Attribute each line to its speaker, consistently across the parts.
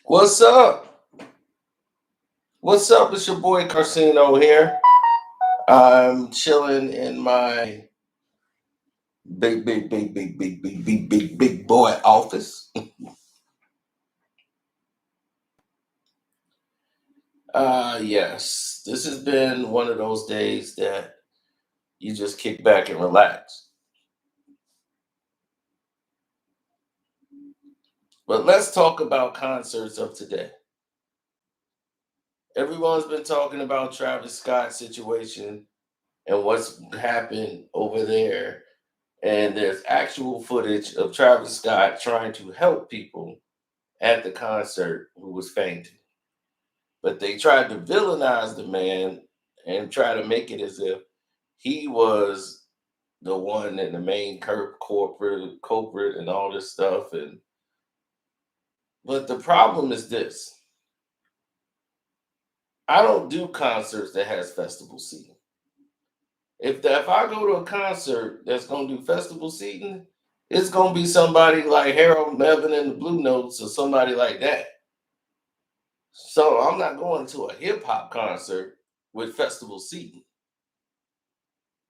Speaker 1: What's up? What's up? It's your boy Carcino here. I'm chilling in my big boy office. Yes, this has been one of those days that you just kick back and relax. But let's talk about concerts of today. Everyone's been talking about Travis Scott's situation and what's happened over there. And there's actual footage of Travis Scott trying to help people at the concert who was fainting. But they tried to villainize the man and try to make it as if he was the one and the main corporate culprit and all this stuff. And but the problem is this: I don't do concerts that has festival seating. If I go to a concert that's gonna do festival seating, it's gonna be somebody like Harold Melvin and the Blue Notes or somebody like that. So I'm not going to a hip hop concert with festival seating.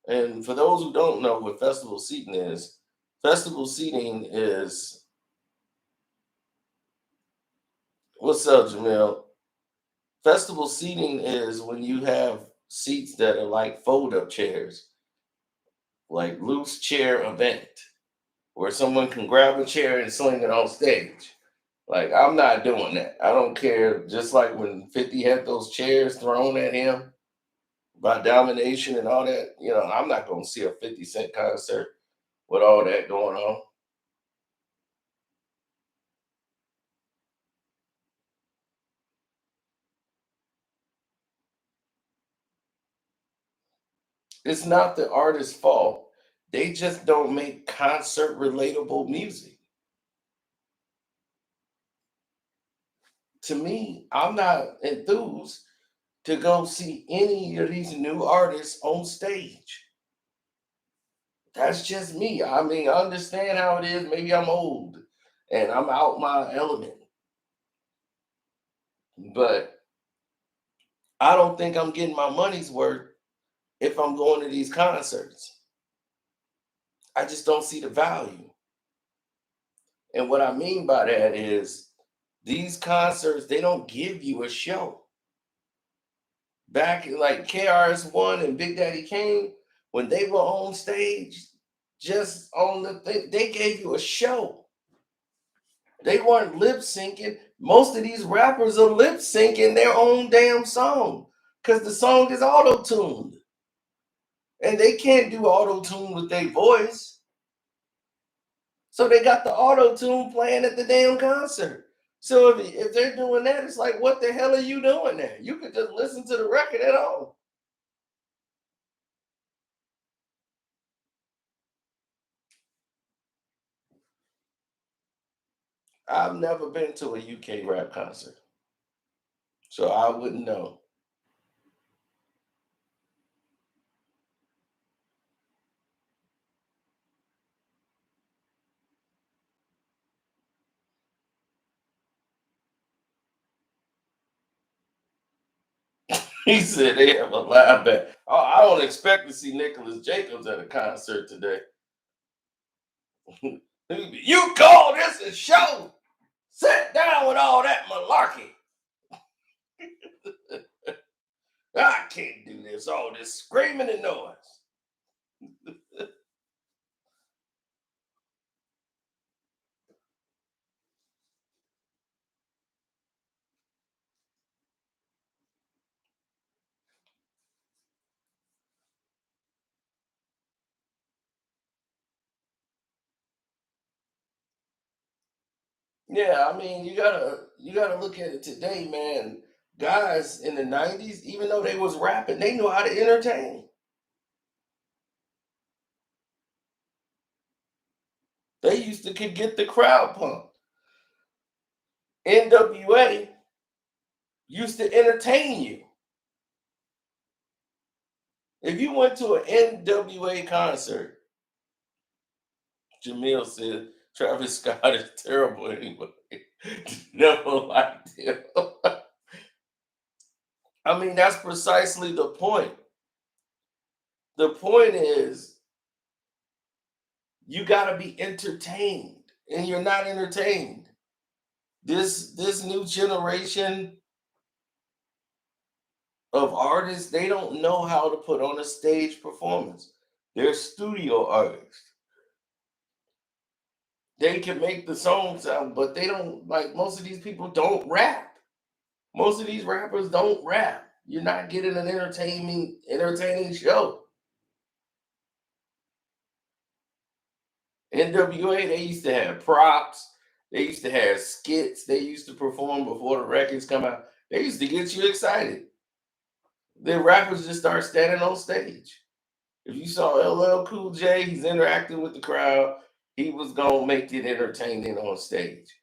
Speaker 1: And for those who don't know what festival seating is what's up, Jamil? Festival seating is when you have seats that are like fold up chairs, like loose chair event, where someone can grab a chair and sling it on stage. Like, I'm not doing that. I don't care. Just like when 50 had those chairs thrown at him by domination and all that, I'm not going to see a 50 Cent concert with all that going on. It's not the artist's fault. They just don't make concert relatable music. To me, I'm not enthused to go see any of these new artists on stage. That's just me. I mean, I understand how it is. Maybe I'm old and I'm out my element, but I don't think I'm getting my money's worth if I'm going to these concerts. I just don't see the value. And what I mean by that is these concerts, they don't give you a show. Back in like KRS-One and Big Daddy Kane, when they were on stage, just on the thing, they gave you a show. They weren't lip syncing. Most of these rappers are lip syncing their own damn song because the song is auto tuned and they can't do auto tune with their voice. So they got the auto tune playing at the damn concert. So if they're doing that, it's like, what the hell are you doing there? You could just listen to the record at all. I've never been to a UK rap concert, so I wouldn't know. He said they have a live band. Oh, I don't expect to see Nicholas Jacobs at a concert today. You call this a show? Sit down with all that malarkey. I can't do this, all this screaming and noise. Yeah, I mean, you gotta look at it today, man. Guys in the '90s, even though they was rapping, they knew how to entertain. They used to could get the crowd pumped. NWA used to entertain you. If you went to an NWA concert, Jamil said, Travis Scott is terrible anyway. Never liked him. I mean, that's precisely the point. The point is you got to be entertained, and you're not entertained. This new generation of artists, they don't know how to put on a stage performance. They're studio artists. They can make the song sound, but they don't, like, most of these people don't rap. Most of these rappers don't rap. You're not getting an entertaining show. NWA, they used to have props. They used to have skits. They used to perform before the records come out. They used to get you excited. The rappers just start standing on stage. If you saw LL Cool J, he's interacting with the crowd. He was gonna make it entertaining on stage.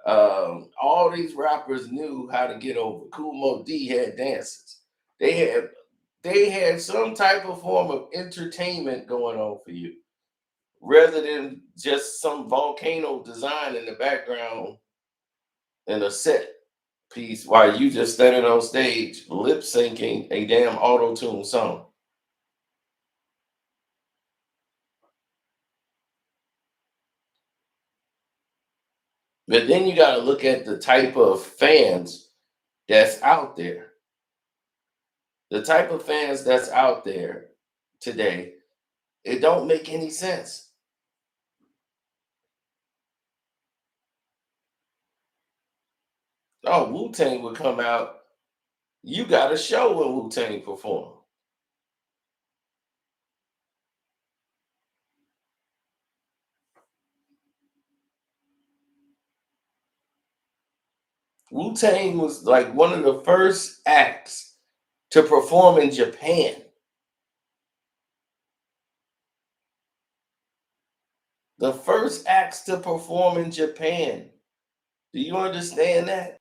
Speaker 1: All these rappers knew how to get over. Kool Mo D had dances. They had they had some type of form of entertainment going on for you, rather than just some volcano design in the background in a set piece while you just standing on stage lip syncing a damn auto tune song. But then you got to look at the type of fans that's out there. The type of fans that's out there today, it don't make any sense. Oh, Wu Tang would come out. You got a show when Wu Tang perform. Wu Tang was like one of the first acts to perform in Japan. The first acts to perform in Japan. Do you understand that?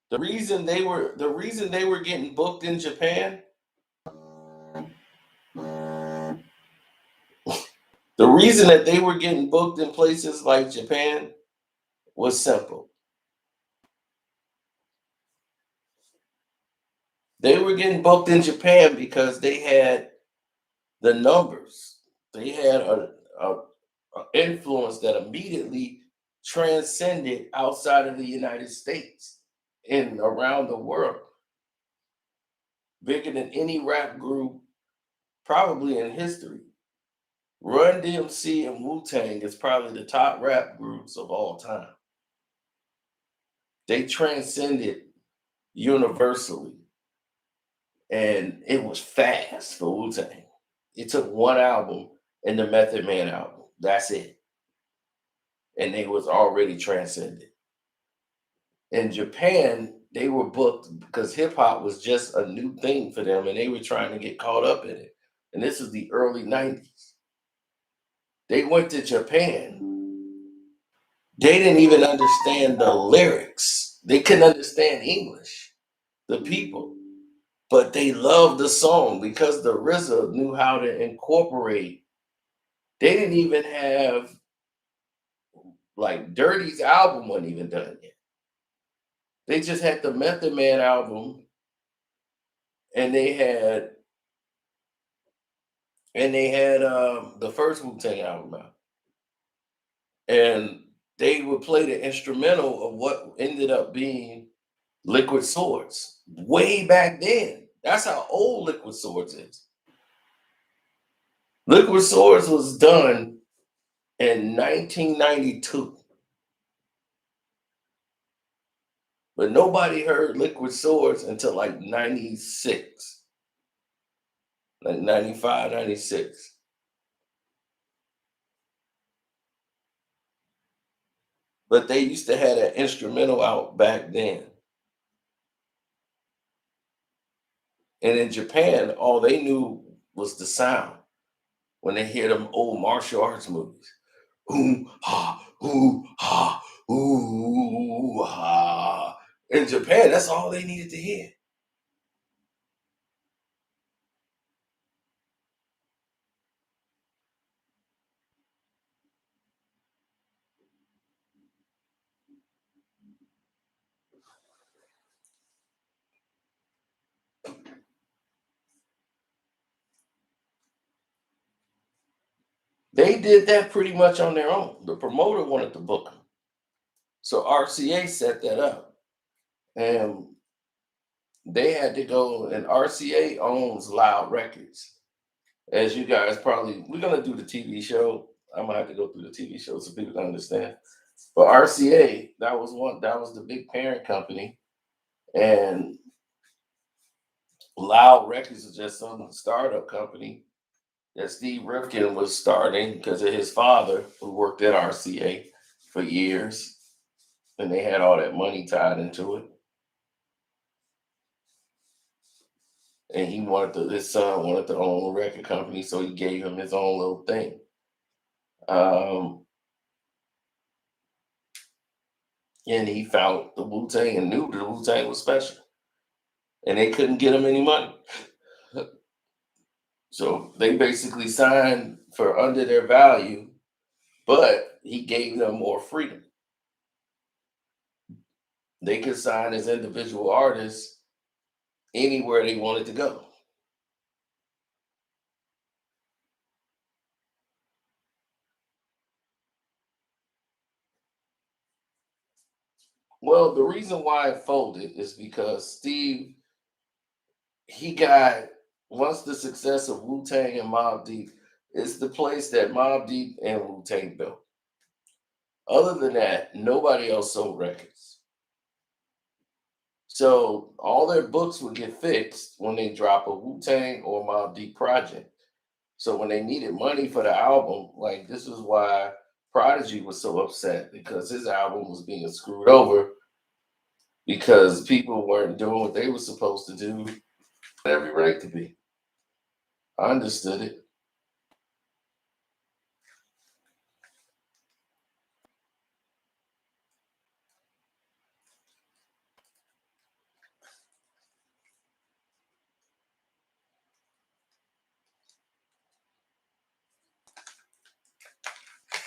Speaker 1: The reason they were getting booked in Japan, the reason that they were getting booked in places like Japan was simple. They were getting booked in Japan because they had the numbers. They had a influence that immediately transcended outside of the United States and around the world, bigger than any rap group probably in history. Run DMC and Wu Tang is probably the top rap groups of all time. They transcended universally, and it was fast for Wu Tang. It took one album and the Method Man album. That's it, and they was already transcended. In Japan, they were booked because hip hop was just a new thing for them, and they were trying to get caught up in it. And this is the early '90s. They went to Japan. They didn't even understand the lyrics. They couldn't understand English, the people. But they loved the song because the RZA knew how to incorporate. They didn't even have, like, Dirty's album wasn't even done yet. They just had the Method Man album, and they had the first Wu Tang album out, and they would play the instrumental of what ended up being Liquid Swords way back then. That's how old Liquid Swords is. Liquid Swords was done in 1992, but nobody heard Liquid Swords until like 96, like 95, 96. But they used to have that instrumental out back then. And in Japan, all they knew was the sound when they hear them old martial arts movies. Ooh, ha, ooh, ha. In Japan, that's all they needed to hear. They did that pretty much on their own. The promoter wanted to book them. So RCA set that up. And they had to go, and RCA owns Loud Records. As you guys probably, we're gonna do the TV show. I'm gonna have to go through the TV show so people can understand. But RCA, that was the big parent company, and Loud Records is just some startup company that Steve Rifkin was starting because of his father, who worked at RCA for years, and they had all that money tied into it. And his son wanted to own a record company, so he gave him his own little thing. Um, and he found the Wu Tang and knew the Wu Tang was special, and they couldn't get him any money. So they basically signed for under their value, but he gave them more freedom. They could sign as individual artists anywhere they wanted to go. Well, the reason why it folded is because Steve, he got, once the success of Wu Tang and Mobb Deep, it's the place that Mobb Deep and Wu Tang built. Other than that, nobody else sold records. So all their books would get fixed when they drop a Wu Tang or Mobb Deep project. So when they needed money for the album, like this is why Prodigy was so upset because his album was being screwed over because people weren't doing what they were supposed to do. Every right to be. I understood it.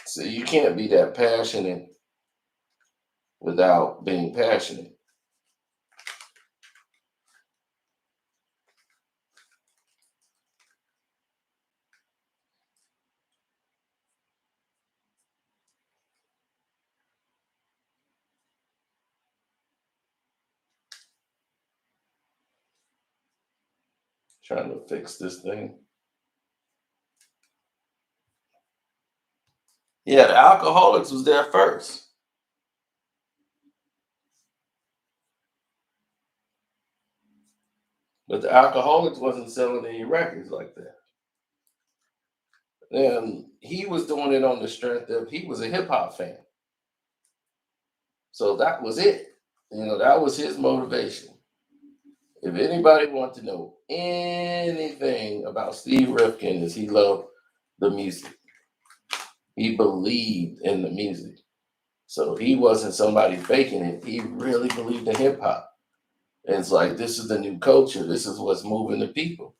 Speaker 1: So you can't be that passionate without being passionate. Trying to fix this thing. Yeah, the Alcoholics was there first, but the Alcoholics wasn't selling any records like that. And he was doing it on the strength of he was a hip hop fan. So that was it. That was his motivation. If anybody wants to know anything about Steve Rifkin, is he loved the music. He believed in the music. So he wasn't somebody faking it. He really believed in hip hop. And it's like this is the new culture. This is what's moving the people.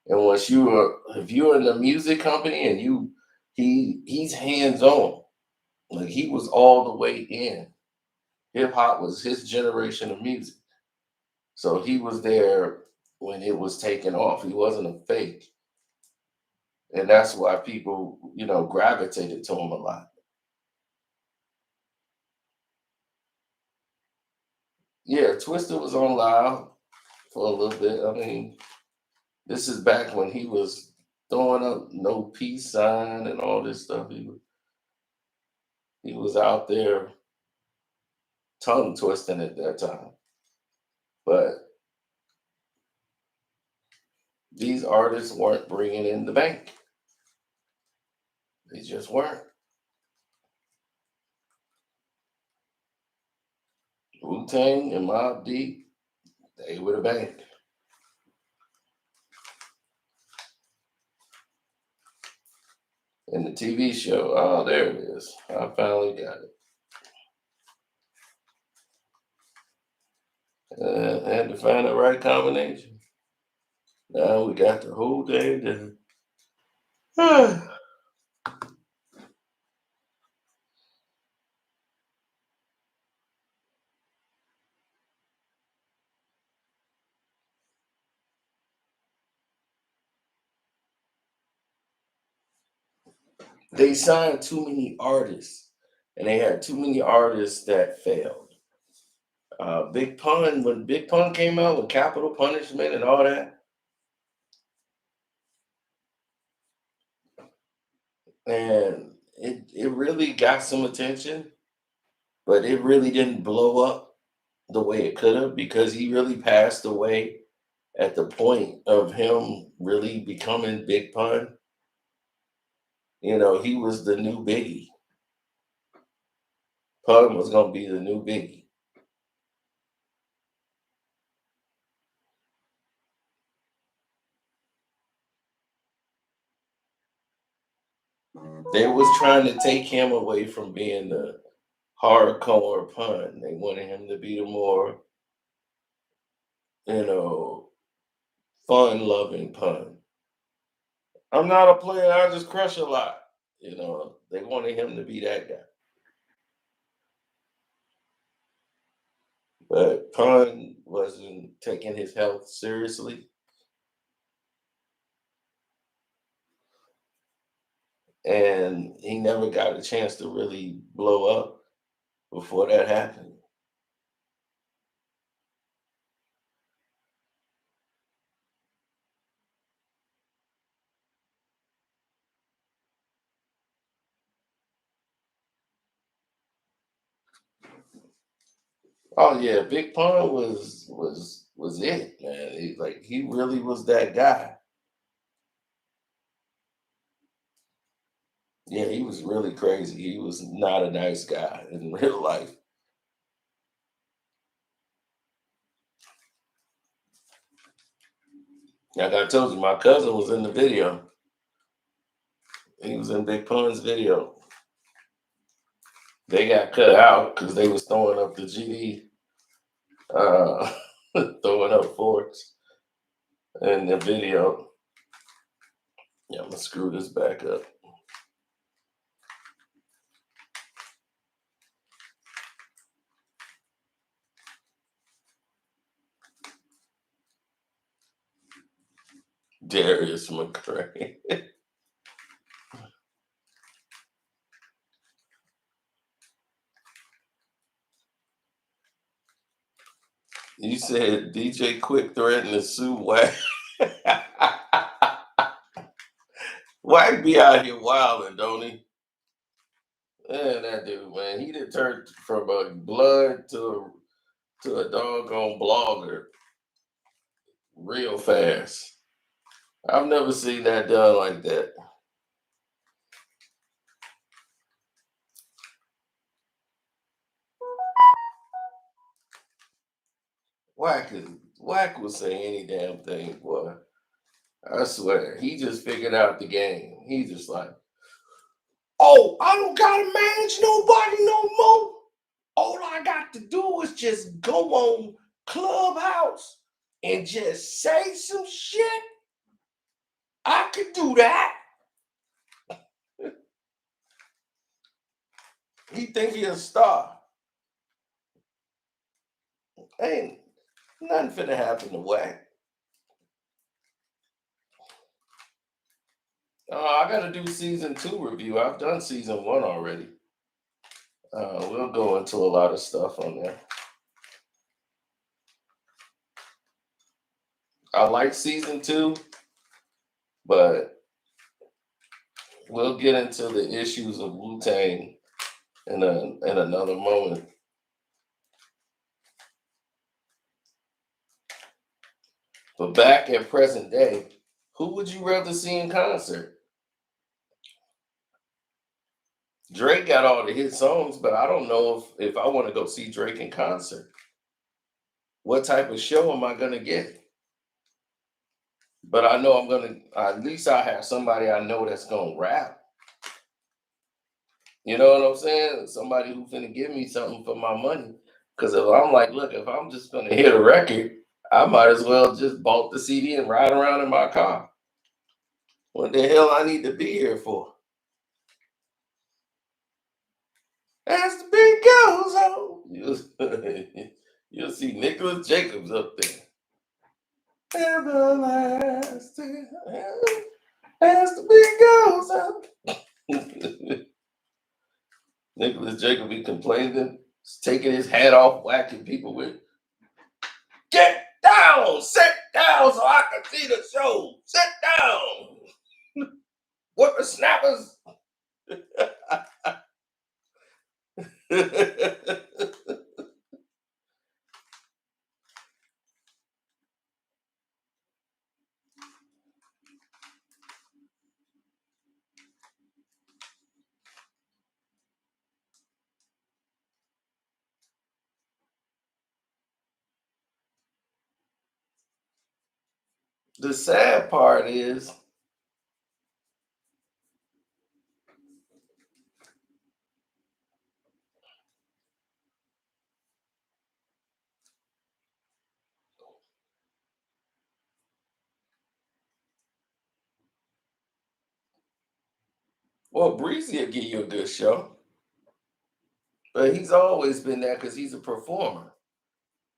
Speaker 1: And if you're in the music company and he's hands on. Like he was all the way in. Hip hop was his generation of music. So he was there when it was taking off. He wasn't a fake. And that's why people, gravitated to him a lot. Yeah, Twister was on Loud for a little bit. I mean, this is back when he was throwing up no peace sign and all this stuff. He was out there tongue twisting at that time. But these artists weren't bringing in the bank. They just weren't. Wu Tang and Mobb Deep, they were the bank. And the TV show, oh, there it is. I finally got it. I had to find the right combination. Now we got the whole thing done. they signed too many artists, and they had too many artists that failed. Big Pun, when Big Pun came out with Capital Punishment and all that, and it really got some attention, but it really didn't blow up the way it could have because he really passed away at the point of him really becoming Big Pun. He was the new Biggie. Pun was gonna be the new Biggie. They was trying to take him away from being the hardcore Pun. They wanted him to be the more, you know, fun loving Pun. I'm not a player, I just crush a lot. They wanted him to be that guy. But Pun wasn't taking his health seriously. And he never got a chance to really blow up before that happened. Oh yeah, Big Pun was it, man. He really was that guy. Yeah, he was really crazy. He was not a nice guy in real life. Like I told you, my cousin was in the video. He was in Big Pun's video. They got cut out because they was throwing up the GD, uh, throwing up forks in the video. Yeah, I'm gonna screw this back up. Darius McCray. You said DJ Quick threatened to sue Wack. Wack be out here wilding, don't he? Man, that dude, man, he done turned from a blood to a doggone blogger real fast. I've never seen that done like that. Wack will say any damn thing, boy. I swear, he just figured out the game. He just like, oh, I don't gotta manage nobody no more. All I got to do is just go on Clubhouse and just say some shit. I could do that. He think he a star. Ain't nothing finna happen to Wack. I gotta do season 2 review. I've done season 1 already. We'll go into a lot of stuff on there. I like season 2, but we'll get into the issues of Wu-Tang in another moment. But back at present day, who would you rather see in concert? Drake got all the hit songs, but I don't know if I want to go see Drake in concert. What type of show am I gonna get? But I know I'm gonna at least I have somebody I know that's gonna rap. You know what I'm saying? Somebody who's gonna give me something for my money. Because if I'm like, look, if I'm just gonna hit a record, I might as well just bought the CD and ride around in my car. What the hell I need to be here for? As the beat goes on, you'll see Nicholas Jacobs up there. Everlasting, as the beat goes on. Nicholas Jacob be complaining, taking his hat off, whacking people with, get down, sit down so I can see the show. Sit down. Whippersnappers. The sad part is, well, Breezy will give you a good show, but he's always been there because he's a performer.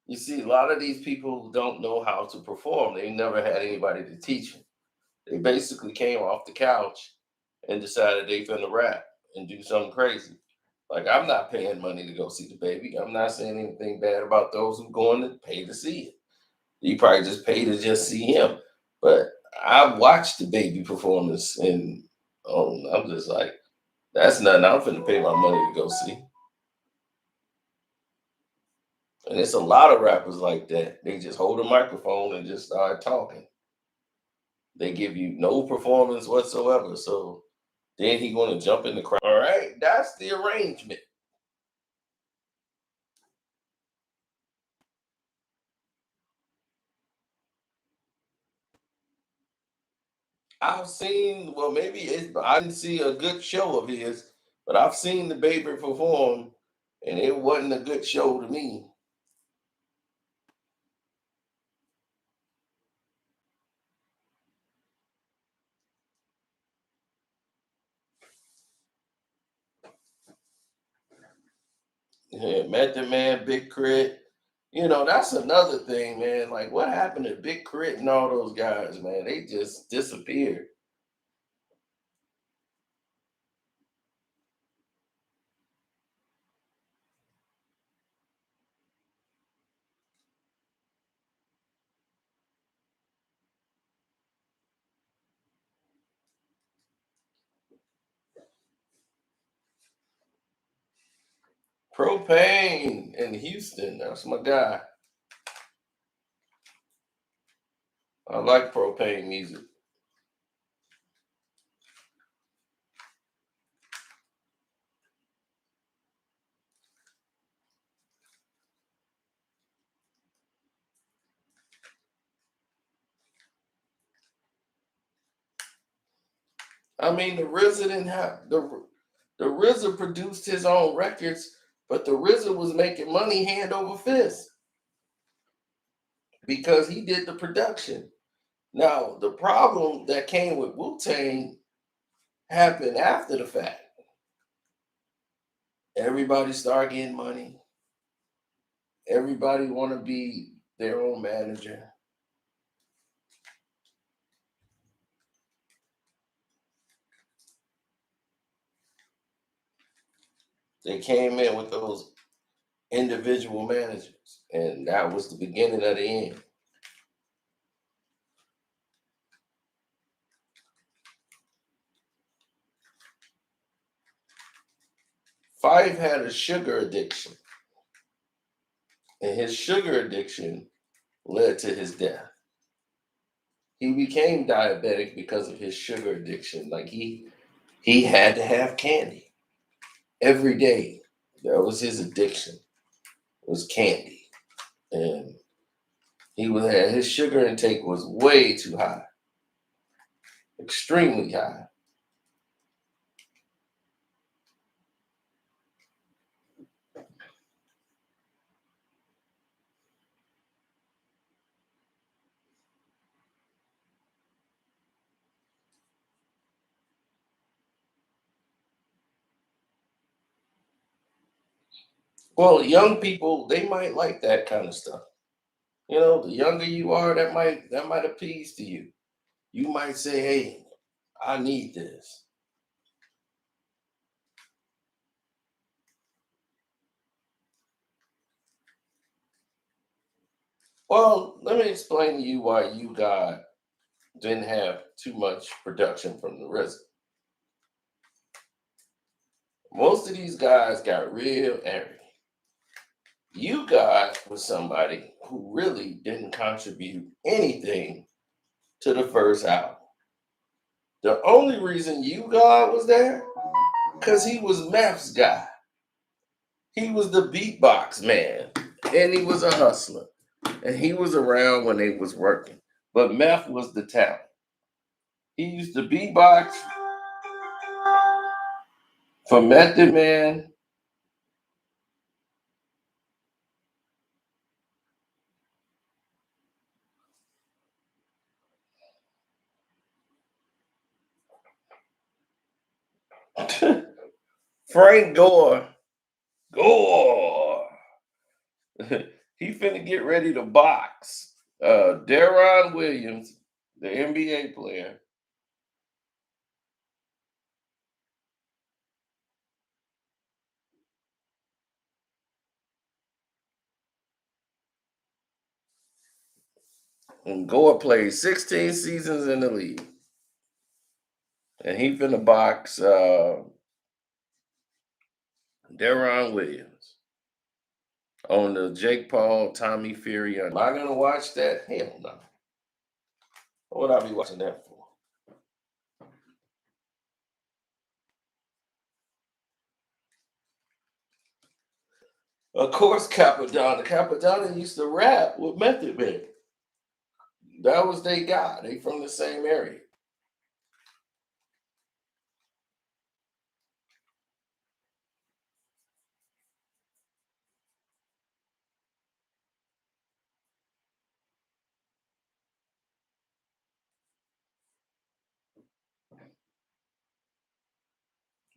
Speaker 1: You see, a lot of these people don't know how to perform. They never had anybody to teach them. They basically came off the couch and decided they finna rap and do something crazy. Like, I'm not paying money to go see the baby. I'm not saying anything bad about those who going to pay to see it. You probably just pay to just see him. But I watched the baby performance and I'm just like, that's nothing I'm finna pay my money to go see. And it's a lot of rappers like that. They just hold a microphone and just start talking. They give you no performance whatsoever. So then he gonna jump in the crowd. All right, that's the arrangement. I've seen, well, maybe I didn't see a good show of his, but I've seen the baby perform, and it wasn't a good show to me. Yeah, Method Man, Big Crit. You know, that's another thing, man. Like, what happened to Big Crit and all those guys, man? They just disappeared. Propane in Houston. That's my guy. I like Propane music. I mean, the RZA didn't have the RZA produced his own records, but the RZA was making money hand over fist because he did the production. Now, the problem that came with Wu Tang happened after the fact. Everybody started getting money. Everybody want to be their own manager. They came in with those individual managers, and that was the beginning of the end. Fife had a sugar addiction, and his sugar addiction led to his death. He became diabetic because of his sugar addiction. Like he had to have candy every day. That was his addiction. It was candy, and he was his sugar intake was way too high, extremely high. Well, young people they might like that kind of stuff. You know, the younger you are, that might appease to you. You might say, "Hey, I need this." Well, let me explain to you why you got didn't have too much production from the rest. Most of these guys got real arrogant. You got was somebody who really didn't contribute anything to the first album. The only reason you God was there, because he was Math's guy. He was the beatbox man, and he was a hustler, and he was around when they was working. But Meth was the talent. He used to beatbox for Method Man. Frank Gore. He finna get ready to box. Deron Williams, the NBA player, and Gore played 16 seasons in the league, and he finna box Deron Williams on the Jake Paul Tommy Fury. Am I gonna watch that? Hell no. What would I be watching that for? Of course, Capadonna. Capadonna used to rap with Method Man. That was they guy. They from the same area.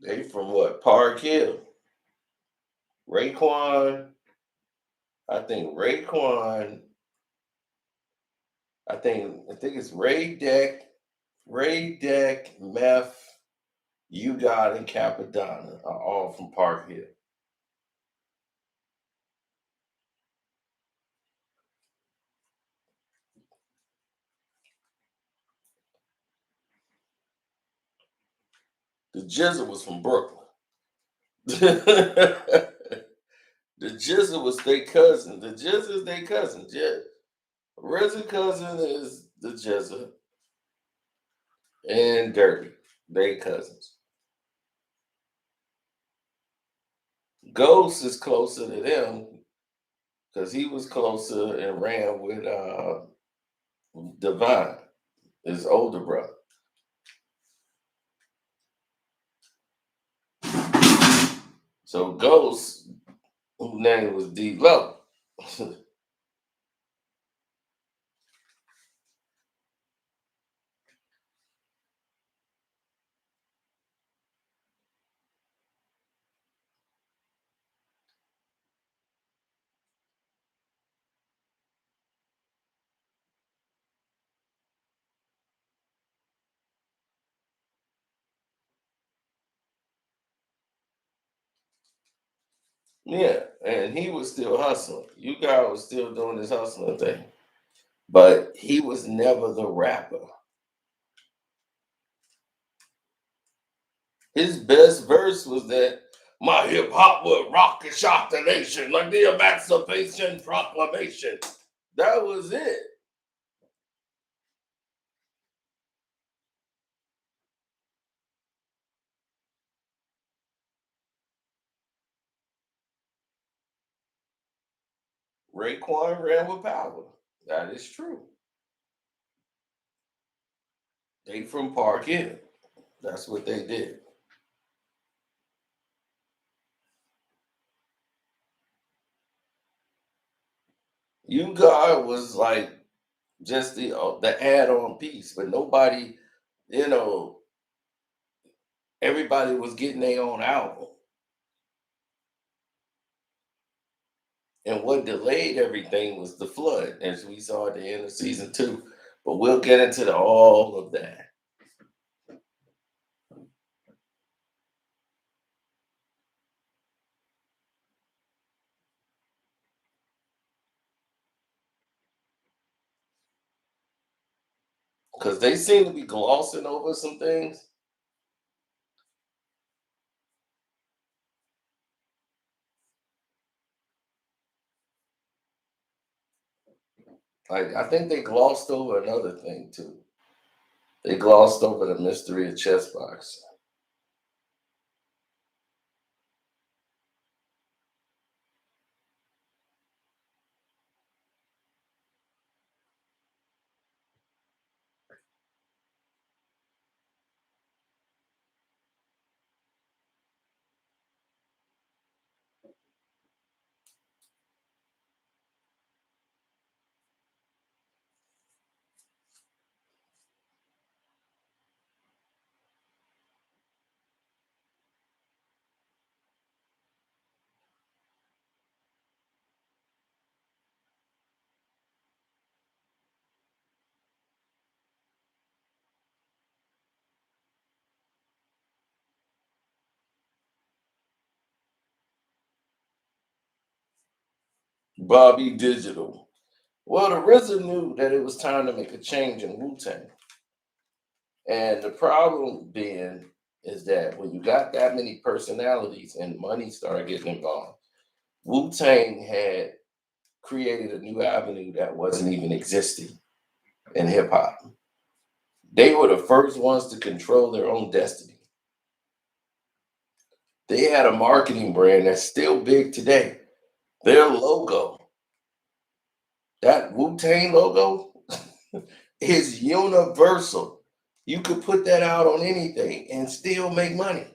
Speaker 1: They from what? Park Hill. Raekwon. I think Raekwon. I think it's Ray Deck, Meth, You Got, and Capadonna are all from Park Hill. The Jizzle was from Brooklyn. The Jizzle was their cousin. The Jizzle is their cousin. RZA cousin is the Jizzle and Dirty. They cousins. Ghost is closer to them because he was closer and ran with Divine, his older brother. So Ghost, whose name was D Low. Yeah, and he was still hustling. You guys was still doing this hustling thing, but he was never the rapper. His best verse was that my hip hop would rock and shock the nation like the Emancipation Proclamation. That was it. Raekwon ran with power. That is true. They from Park Hill. That's what they did. You God was like just the add on piece, but nobody, you know, everybody was getting their own album. And what delayed everything was the flood, as we saw at the end of season two. But we'll get into all of that. because they seem to be glossing over some things. Like I think they glossed over another thing too. They glossed over the mystery of chess box. Bobby Digital. Well, the RZA knew that it was time to make a change in Wu Tang. And the problem being is that when you got that many personalities and money started getting involved, Wu Tang had created a new avenue that wasn't even existing in hip hop. They were the first ones to control their own destiny. They had a marketing brand that's still big today. Their logo, that Wu Tang logo, is universal. You could put that out on anything and still make money.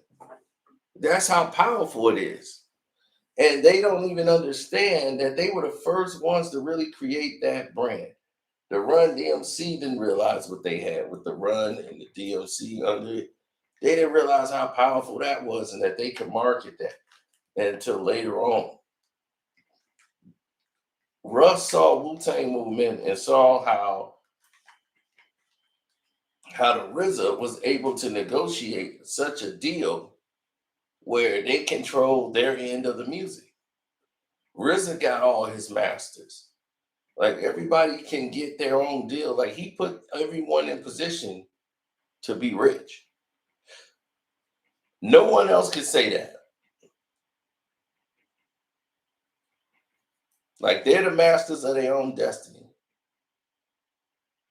Speaker 1: That's how powerful it is. And they don't even understand that they were the first ones to really create that brand. The Run DMC didn't realize what they had with the Run and the DMC under it. They didn't realize how powerful that was and that they could market that until later on. Russ saw Wu-Tang movement and saw how the RZA was able to negotiate such a deal where they controlled their end of the music. RZA got all his masters. Like everybody can get their own deal. Like he put everyone in position to be rich. No one else could say that. Like they're the masters of their own destiny.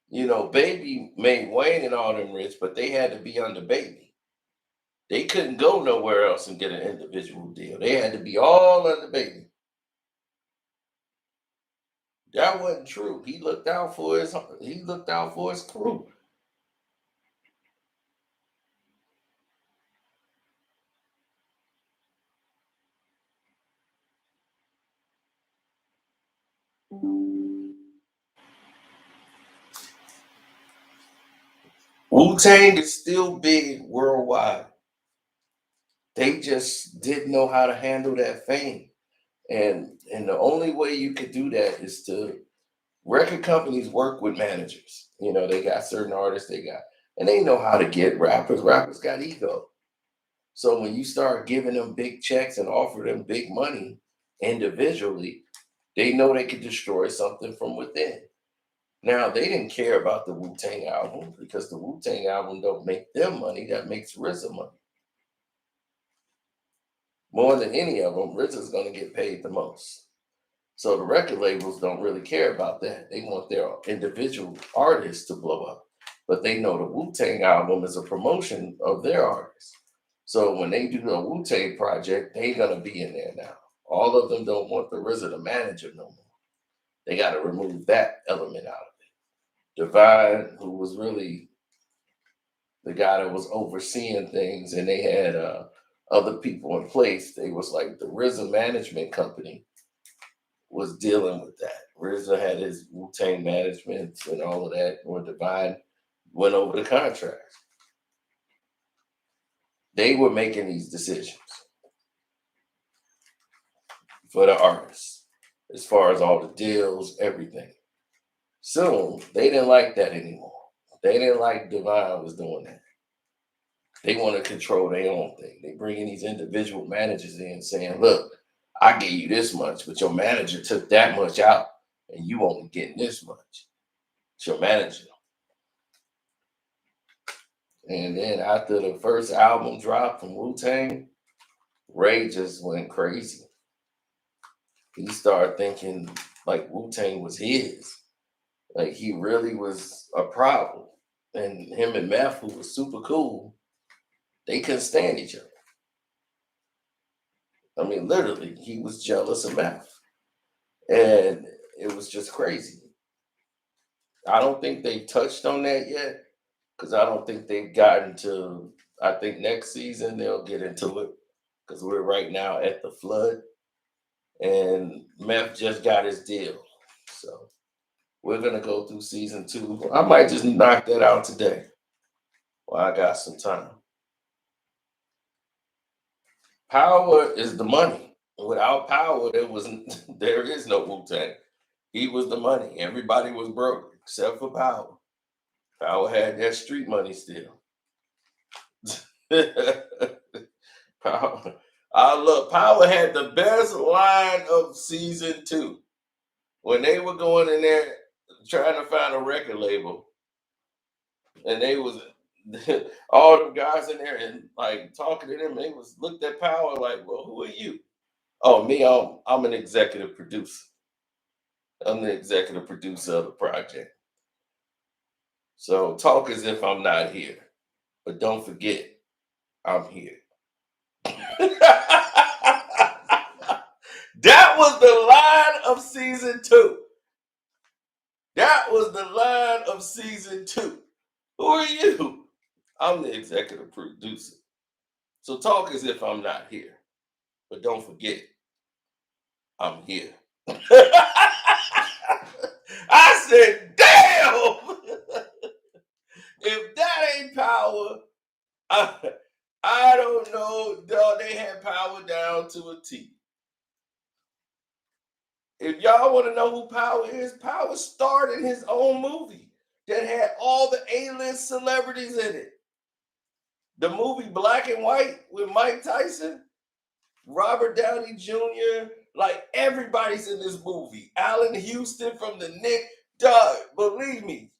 Speaker 1: You know, Baby made Wayne and all them rich, but they had to be under Baby. They couldn't go nowhere else and get an individual deal. They had to be all under Baby. That wasn't true. He looked out for his crew. Wu-Tang is still big worldwide. They just didn't know how to handle that fame. And the only way you could do that is to record companies work with managers. You know, they got certain artists and they know how to get rappers. Rappers got ego. So when you start giving them big checks and offer them big money individually, they know they could destroy something from within. Now they didn't care about the Wu Tang album because the Wu Tang album don't make them money. That makes RZA money. More than any of them, RZA's going to get paid the most. So the record labels don't really care about that. They want their individual artists to blow up. But they know the Wu Tang album is a promotion of their artists. So when they do a Wu Tang project, they gonna be in there now. All of them don't want the RZA to manage it no more. They got to remove that element out of it. Divine, who was really the guy that was overseeing things, and they had other people in place. They was like the RZA management company was dealing with that. RZA had his Wu Tang management and all of that, or Divine went over the contracts. They were making these decisions for the artists as far as all the deals, everything. Soon, they didn't like that anymore. They didn't like Divine was doing that. They want to control their own thing. They bring in these individual managers in saying, look, I gave you this much, but your manager took that much out and you only getting this much. It's your manager. And then after the first album dropped from Wu-Tang, Ray just went crazy. He started thinking like Wu-Tang was his. Like he really was a problem. And him and Meth, who was super cool, they couldn't stand each other. I mean, literally, he was jealous of Meth. And it was just crazy. I don't think they touched on that yet because I don't think they've gotten to. I think next season they'll get into it because we're right now at the flood, and Meth just got his deal, so we're gonna go through season 2. I might just knock that out today while I got some time. Power is the money. Without power, there is no Wu Tang. He was the money. Everybody was broke except for Power. Power had that street money still. Power. I love Power had the best line of season 2 when they were going in there trying to find a record label, and they was all the guys in there and like talking to them. They was looked at Power like, "Well, who are you?" Oh, me. I'm an executive producer. I'm the executive producer of the project. So talk as if I'm not here, but don't forget I'm here. That was the line of season 2. That was the line of season 2. Who are you? I'm the executive producer. So talk as if I'm not here, but don't forget I'm here. I said, damn! If that ain't power, I, I don't know. Dog, they had Power down to a T. If y'all want to know who Power is, Power starred in his own movie that had all the A-list celebrities in it. The movie Black and White with Mike Tyson, Robert Downey Jr., like everybody's in this movie. Allen Houston from the Knicks. Dog, believe me,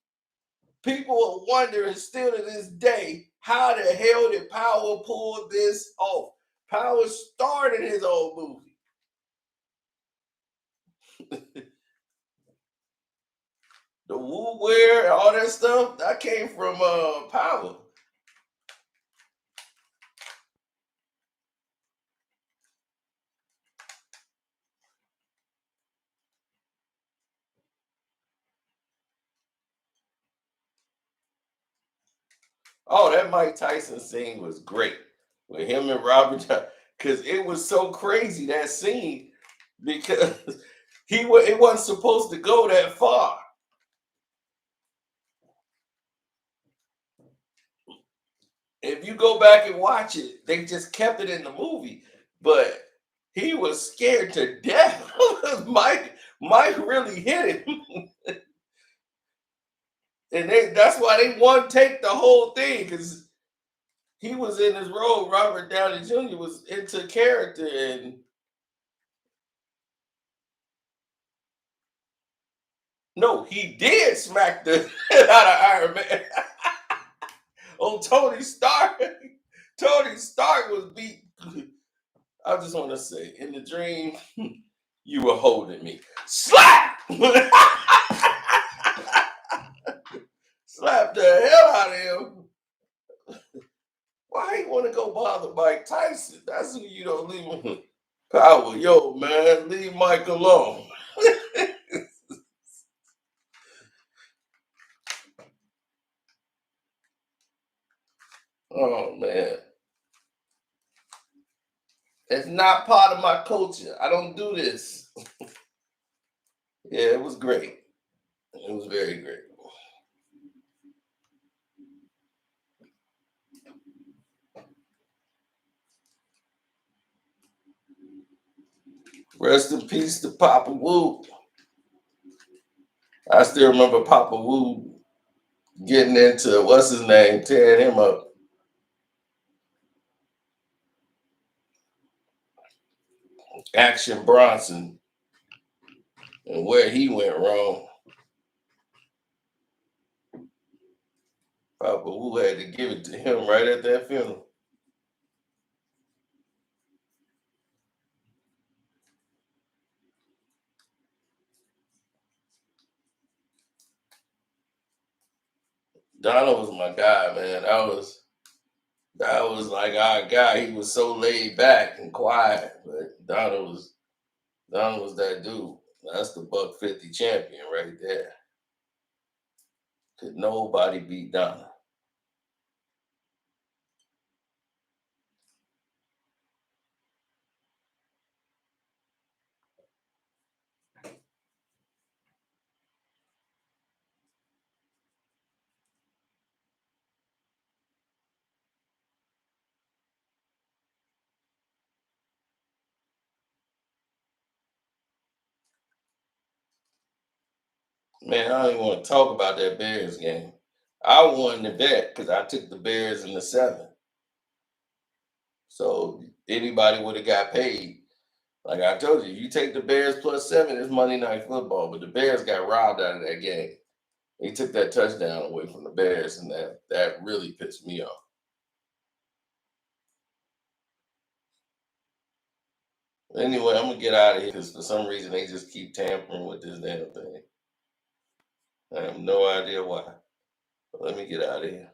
Speaker 1: people are wondering still to this day, how the hell did Power pull this off? Power starred in his own movie. The woo wear, all that stuff, that came from Power. Oh, that Mike Tyson scene was great with him and Robert, because it was so crazy that scene because it wasn't supposed to go that far. If you go back and watch it, they just kept it in the movie, but he was scared to death. Mike really hit him, and that's why they won't take the whole thing because he was in his role. Robert Downey Jr. was into character, and no, he did smack the hell out of Iron Man. Oh, Tony Stark. Tony Stark was beat. I just want to say, in the dream, you were holding me. Slap! Slap the hell out of him. Why you want to go bother Mike Tyson? That's who you don't leave him. Power, yo, man, leave Mike alone. Oh, man. It's not part of my culture. I don't do this. Yeah, it was great. It was very great. Rest in peace to Papa Wu. I still remember Papa Wu getting into what's his name, tearing him up. Action Bronson and where he went wrong. Papa Wu had to give it to him right at that funeral. Donald was my guy, man. That was like our guy. He was so laid back and quiet, but Donald was that dude. That's the Buck 50 champion right there. Could nobody beat Donald. Man, I don't even want to talk about that Bears game. I won the bet because I took the Bears in the 7. So anybody would have got paid. Like I told you, you take the Bears +7, it's Monday Night Football. But the Bears got robbed out of that game. He took that touchdown away from the Bears, and that really pissed me off. Anyway, I'm gonna get out of here because for some reason they just keep tampering with this damn thing. I have no idea why. But let me get out of here.